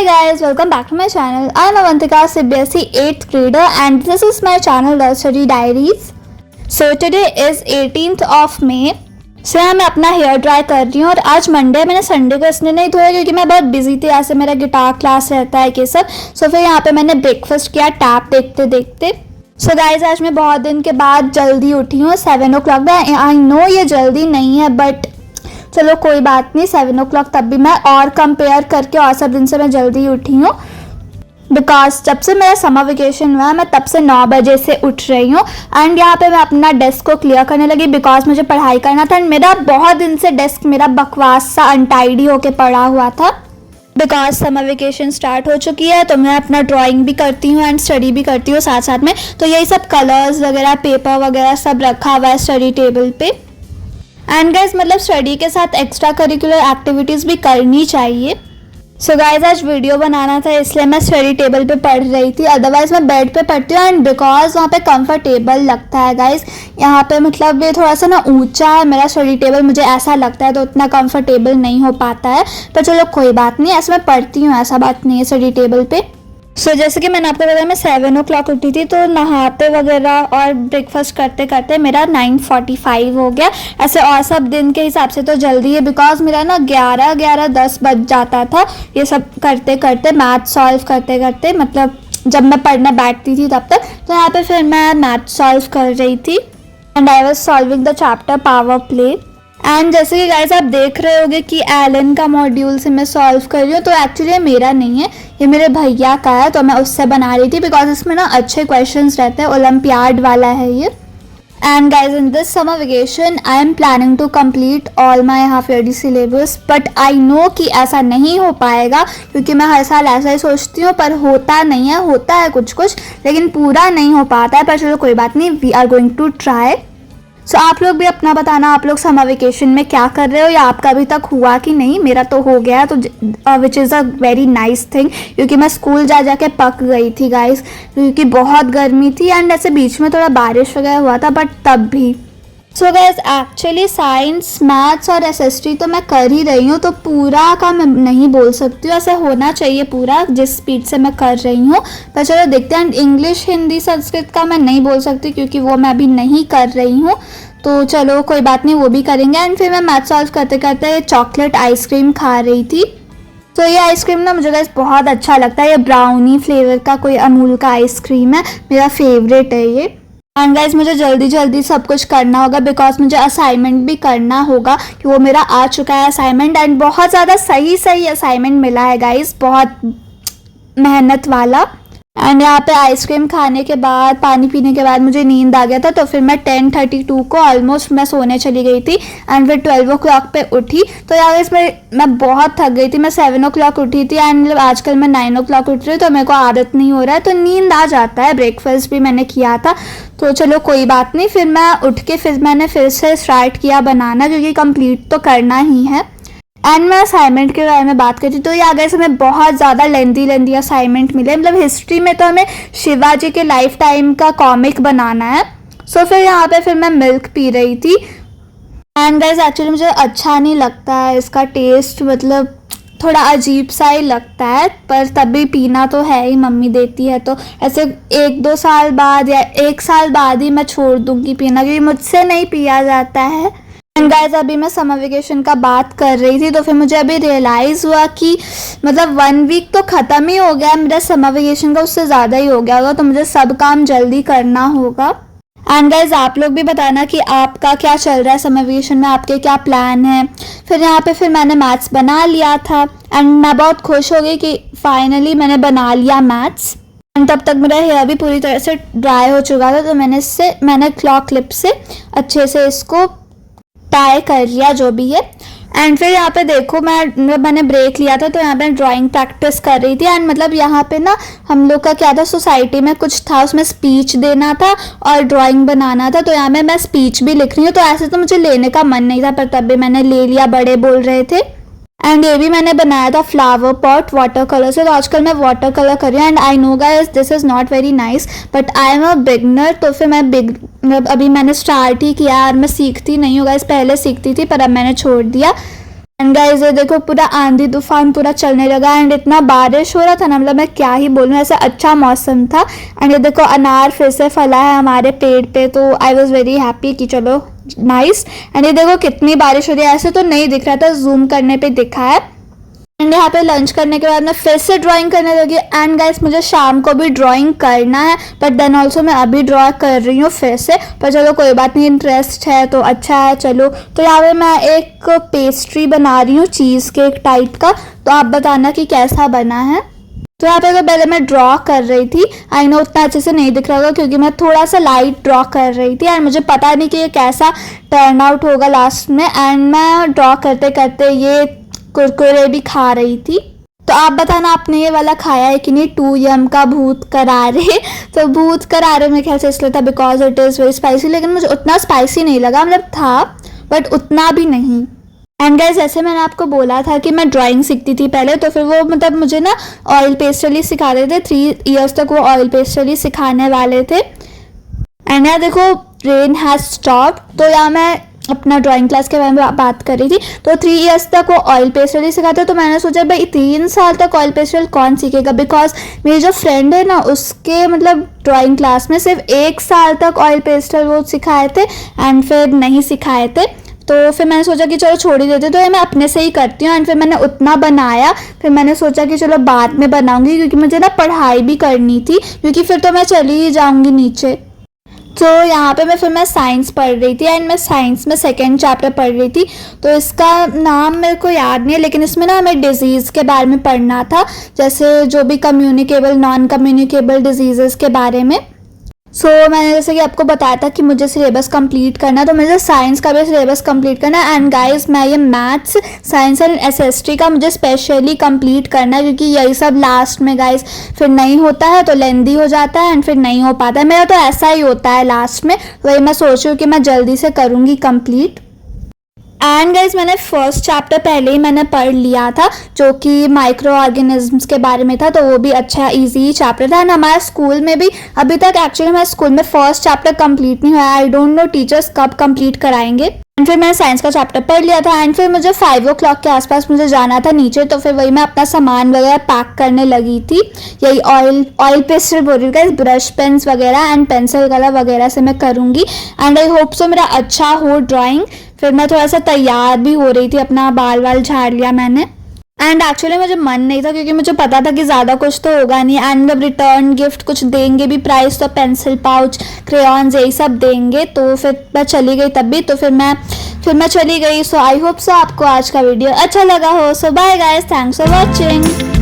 guys, welcome back to my channel. I am Avantika, CBSE 8th grader and this is my channel Love Study Diaries. So today is 18th of May. So यहाँ मैं अपना hair dry कर रही हूँ और आज Monday मैंने Sunday को इसलिए नहीं धोया क्योंकि मैं बहुत बिजी थी। ऐसे मेरा गिटार क्लास रहता है ये सब। सो फिर यहाँ पे मैंने ब्रेकफास्ट किया टैप देखते देखते। सो गाइज आज मैं बहुत दिन के बाद जल्दी उठी हूँ 7 o'clock। आई नो ये जल्दी नहीं है बट चलो कोई बात नहीं, 7 o'clock तब भी मैं और कंपेयर करके और सब दिन से मैं जल्दी उठी हूँ बिकॉज जब से मेरा समर वेकेशन हुआ है मैं तब से 9 बजे से उठ रही हूँ। एंड यहाँ पे मैं अपना डेस्क को क्लियर करने लगी बिकॉज मुझे पढ़ाई करना था एंड मेरा बहुत दिन से डेस्क मेरा बकवास सा अनटाइडी होके पड़ा हुआ था बिकॉज समर वेकेशन स्टार्ट हो चुकी है। तो मैं अपना ड्राइंग भी करती हूँ एंड स्टडी भी करती हूँ साथ साथ में। तो यही सब कलर्स वगैरह पेपर वगैरह सब रखा हुआ है स्टडी टेबल पे। एंड गाइज मतलब स्टडी के साथ एक्स्ट्रा करिकुलर एक्टिविटीज़ भी करनी चाहिए। सो गाइज आज वीडियो बनाना था इसलिए मैं स्टडी टेबल पे पढ़ रही थी, अदरवाइज मैं बेड पे पढ़ती हूँ एंड बिकॉज वहाँ पे कंफर्टेबल लगता है गाइज। यहाँ पे मतलब ये थोड़ा सा ना ऊंचा है मेरा स्टडी टेबल, मुझे ऐसा लगता है तो उतना कंफर्टेबल नहीं हो पाता है। पर चलो कोई बात नहीं, ऐसे मैं पढ़ती हूँ, ऐसा बात नहीं है स्टडी टेबल पे। सो जैसे कि मैंने आपको बताया मैं 7 o'clock उठी थी तो नहाते वगैरह और ब्रेकफास्ट करते करते मेरा 9:45 हो गया। ऐसे और सब दिन के हिसाब से तो जल्दी है बिकॉज मेरा ना 11:10 बज जाता था ये सब करते करते, मैथ सॉल्व करते करते। मतलब जब मैं पढ़ने बैठती थी तब तक। तो यहाँ पे फिर मैं मैथ सॉल्व कर रही थी and I was solving the chapter power play. And जैसे कि गाइस आप देख रहे होंगे कि एलन का मॉड्यूल से मैं सॉल्व कर रही हूँ, तो एक्चुअली ये मेरा नहीं है, ये मेरे भैया का है। तो मैं उससे बना रही थी बिकॉज इसमें ना अच्छे क्वेश्चंस रहते हैं, ओलंपियाड वाला है ये। And guys in this summer vacation I am planning to complete all my half yearly syllabus but I know कि ऐसा नहीं हो पाएगा क्योंकि मैं हर साल ऐसा ही सोचती हूँ पर होता नहीं है, होता है कुछ कुछ लेकिन पूरा नहीं हो पाता है। पर चलो कोई बात नहीं, we are going to try. So आप लोग भी अपना बताना, आप लोग समर वेकेशन में क्या कर रहे हो या आपका अभी तक हुआ कि नहीं। मेरा तो हो गया तो which is a very nice thing क्योंकि मैं स्कूल जा के पक गई थी गाइस क्योंकि बहुत गर्मी थी एंड ऐसे बीच में थोड़ा बारिश वगैरह हुआ था बट तब भी। So guys actually science maths और एसएसटी तो मैं कर ही रही हूँ तो पूरा का मैं नहीं बोल सकती हूँ, ऐसे होना चाहिए पूरा जिस स्पीड से मैं कर रही हूँ। पर चलो देखते हैं। इंग्लिश हिंदी संस्कृत का मैं नहीं बोल सकती क्योंकि वो मैं अभी नहीं कर रही हूँ, तो चलो कोई बात नहीं, वो भी करेंगे। एंड फिर मैं मैथ सॉल्व करते करते चॉकलेट आइसक्रीम खा रही थी। तो ये आइसक्रीम ना मुझे गाइस बहुत अच्छा लगता है, ये ब्राउनी फ्लेवर का कोई अमूल का आइसक्रीम है, मेरा फेवरेट है ये। एंड गाइस मुझे जल्दी जल्दी सब कुछ करना होगा बिकॉज मुझे असाइनमेंट भी करना होगा कि वो मेरा आ चुका है असाइनमेंट एंड बहुत ज़्यादा सही असाइनमेंट मिला है गाइस, बहुत मेहनत वाला। एंड यहाँ पे आइसक्रीम खाने के बाद पानी पीने के बाद मुझे नींद आ गया था तो फिर मैं 10:32 को ऑलमोस्ट मैं सोने चली गई थी एंड फिर 12 o'clock पे उठी। तो यार इसमें मैं बहुत थक गई थी, मैं 7 o'clock उठी थी एंड मतलब आजकल मैं 9 o'clock उठ रही हूँ तो मेरे को आदत नहीं हो रहा है तो नींद आ जाता है। ब्रेकफास्ट भी मैंने किया था तो चलो कोई बात नहीं। फिर मैं उठ के फिर मैंने फिर से स्टार्ट किया बनाना क्योंकि कंप्लीट तो करना ही है। एंड मैं असाइनमेंट के बारे में बात करती तो ये अगर हमें बहुत ज़्यादा लेंदी असाइनमेंट मिले, मतलब हिस्ट्री में तो हमें शिवाजी के लाइफ टाइम का कॉमिक बनाना है। सो फिर यहाँ पे फिर मैं मिल्क पी रही थी एंड गाइस एक्चुअली मुझे अच्छा नहीं लगता है इसका टेस्ट, मतलब थोड़ा अजीब सा ही लगता है पर तभी पीना तो है ही, मम्मी देती है तो ऐसे 1-2 साल बाद या 1 साल बाद ही मैं छोड़ दूँगी पीना क्योंकि मुझसे नहीं पिया जाता है। एंड गाइस अभी मैं समर वेकेशन का बात कर रही थी तो फिर मुझे अभी रियलाइज़ हुआ कि मतलब 1 वीक तो ख़त्म ही हो गया मेरा समर वेकेशन का, उससे ज़्यादा ही हो गया होगा तो मुझे सब काम जल्दी करना होगा। एंड गाइस आप लोग भी बताना कि आपका क्या चल रहा है समर वेकेशन में, आपके क्या प्लान है। फिर यहाँ पे फिर मैंने मैथ्स बना लिया था एंड मैं बहुत खुश हो गई कि फाइनली मैंने बना लिया मैथ्स। एंड तब तक मेरा हेयर भी पूरी तरह से ड्राई हो चुका था तो मैंने क्लॉ क्लिप से अच्छे से इसको टाई कर लिया जो भी है। एंड फिर यहाँ पे देखो मैंने ब्रेक लिया था तो यहाँ पे ड्राइंग प्रैक्टिस कर रही थी एंड मतलब यहाँ पे ना हम लोग का क्या था, सोसाइटी में कुछ था, उसमें स्पीच देना था और ड्राइंग बनाना था। तो यहाँ पे मैं स्पीच भी लिख रही हूँ तो ऐसे तो मुझे लेने का मन नहीं था पर तब भी मैंने ले लिया, बड़े बोल रहे थे। एंड ये भी मैंने बनाया था फ्लावर पॉट वाटर कलर से, तो आजकल मैं वाटर कलर कर रही हूँ and I know guys this is not very nice but I am a beginner. तो फिर मैं अभी मैंने स्टार्ट ही किया और मैं सीखती नहीं हूँ गाइस, पहले सीखती थी पर अब मैंने छोड़ दिया। एंड गाइस ये देखो पूरा आंधी तूफान पूरा चलने लगा एंड इतना बारिश हो रहा था ना, मतलब मैं क्या ही बोलूँ, ऐसा अच्छा मौसम था। एंड ये देखो अनार फिर से फला है हमारे पेड़ पे, तो आई वॉज वेरी हैप्पी कि चलो नाइस। एंड ये देखो कितनी बारिश हो रही है, ऐसे तो नहीं दिख रहा था, जूम करने पे दिखा है। एंड यहाँ पे लंच करने के बाद मैं फिर से ड्राइंग करने लगी। एंड गाइस मुझे शाम को भी ड्राइंग करना है, बट देन ऑल्सो मैं अभी ड्रॉ कर रही हूँ फिर से, पर चलो कोई बात नहीं, इंटरेस्ट है तो अच्छा है। चलो तो यहाँ पे मैं एक पेस्ट्री बना रही हूँ चीज़ केक टाइप का, तो आप बताना कि कैसा बना है। तो यहाँ पे तो पहले मैं ड्रॉ कर रही थी, आई नो उतना अच्छे से नहीं दिख रहा होगा क्योंकि मैं थोड़ा सा लाइट ड्रॉ कर रही थी एंड मुझे पता नहीं कि ये कैसा टर्न आउट होगा लास्ट में। एंड मैं ड्रॉ करते करते ये कुरकुरे भी खा रही थी। तो आप बताना आपने ये वाला खाया है कि नहीं, 2 का भूत करारे। तो भूत करारे मेरे ख्याल से इसलिए था because it is very spicy, लेकिन मुझे उतना स्पाइसी नहीं लगा, मतलब था बट उतना भी नहीं। एंड गाइस जैसे मैंने आपको बोला था कि मैं ड्राइंग सीखती थी पहले, तो फिर वो मतलब मुझे ना ऑयल पेस्टल ही सिखा रहे थे, 3 इयर्स तक वो ऑयल पेस्टल ही सिखाने वाले थे। एंड यहाँ देखो रेन हैज़ स्टॉप, तो यहाँ मैं अपना ड्राइंग क्लास के बारे में बात कर रही थी। तो 3 इयर्स तक वो ऑयल पेस्टल ही सिखाते, तो मैंने सोचा भाई 3 साल तक ऑयल पेस्टल कौन सीखेगा, बिकॉज मेरी जो फ्रेंड है ना उसके मतलब ड्राइंग क्लास में सिर्फ 1 साल तक ऑयल पेस्टल वो सिखाए थे एंड फिर नहीं सिखाए थे। तो फिर मैंने सोचा कि चलो छोड़ ही देते, तो ये मैं अपने से ही करती हूँ। एंड फिर मैंने उतना बनाया, फिर मैंने सोचा कि चलो बाद में बनाऊंगी क्योंकि मुझे ना पढ़ाई भी करनी थी, क्योंकि फिर तो मैं चली ही जाऊंगी नीचे। तो यहाँ पे मैं साइंस पढ़ रही थी एंड मैं साइंस में 2nd चैप्टर पढ़ रही थी। तो इसका नाम मेरे को याद नहीं है, लेकिन इसमें ना हमें डिजीज़ के बारे में पढ़ना था, जैसे जो भी कम्युनिकेबल नॉन कम्युनिकेबल डिजीज़ के बारे में। सो मैंने जैसे कि आपको बताया था कि मुझे सिलेबस कंप्लीट करना है, तो मुझे साइंस का भी सिलेबस कंप्लीट करना है। एंड गाइस मैं ये मैथ्स साइंस एंड एसएसटी का मुझे स्पेशली कंप्लीट करना है, क्योंकि यही सब लास्ट में गाइस फिर नहीं होता है तो लेंदी हो जाता है एंड फिर नहीं हो पाता है। मेरा तो ऐसा ही होता है लास्ट में, वही मैं सोच रही हूँ कि मैं जल्दी से करूँगी कंप्लीट। एंड गाइज मैंने 1st चैप्टर पहले ही मैंने पढ़ लिया था, जो कि माइक्रो ऑर्गेनिज्म्स के बारे में था, तो वो भी अच्छा इजी चैप्टर था। एंड हमारे स्कूल में भी अभी तक एक्चुअली हमारे स्कूल में 1st चैप्टर कंप्लीट नहीं हुआ है, आई डोंट नो टीचर्स कब कंप्लीट कराएंगे। एंड फिर मैंने साइंस का चैप्टर पढ़ लिया था एंड फिर मुझे 5 o'clock के आसपास मुझे जाना था नीचे, तो फिर वही मैं अपना सामान वगैरह पैक करने लगी थी। यही ऑयल पेस्टल बोल रही हूँ, ब्रश पेन्स वगैरह एंड पेंसिल कलर वगैरह से मैं करूँगी। एंड आई होप सो मेरा अच्छा हो ड्राइंग। फिर मैं थोड़ा सा तैयार भी हो रही थी, अपना बाल वाल झाड़ लिया मैंने। एंड एक्चुअली मुझे मन नहीं था क्योंकि मुझे पता था कि ज़्यादा कुछ तो होगा नहीं, एंड जब रिटर्न गिफ्ट कुछ देंगे भी प्राइस, तो पेंसिल पाउच क्रेयॉन्स यही सब देंगे। तो फिर मैं चली गई तब भी, तो फिर मैं चली गई। सो आई होप सो आपको आज का वीडियो अच्छा लगा हो। So bye guys, thanks for watching.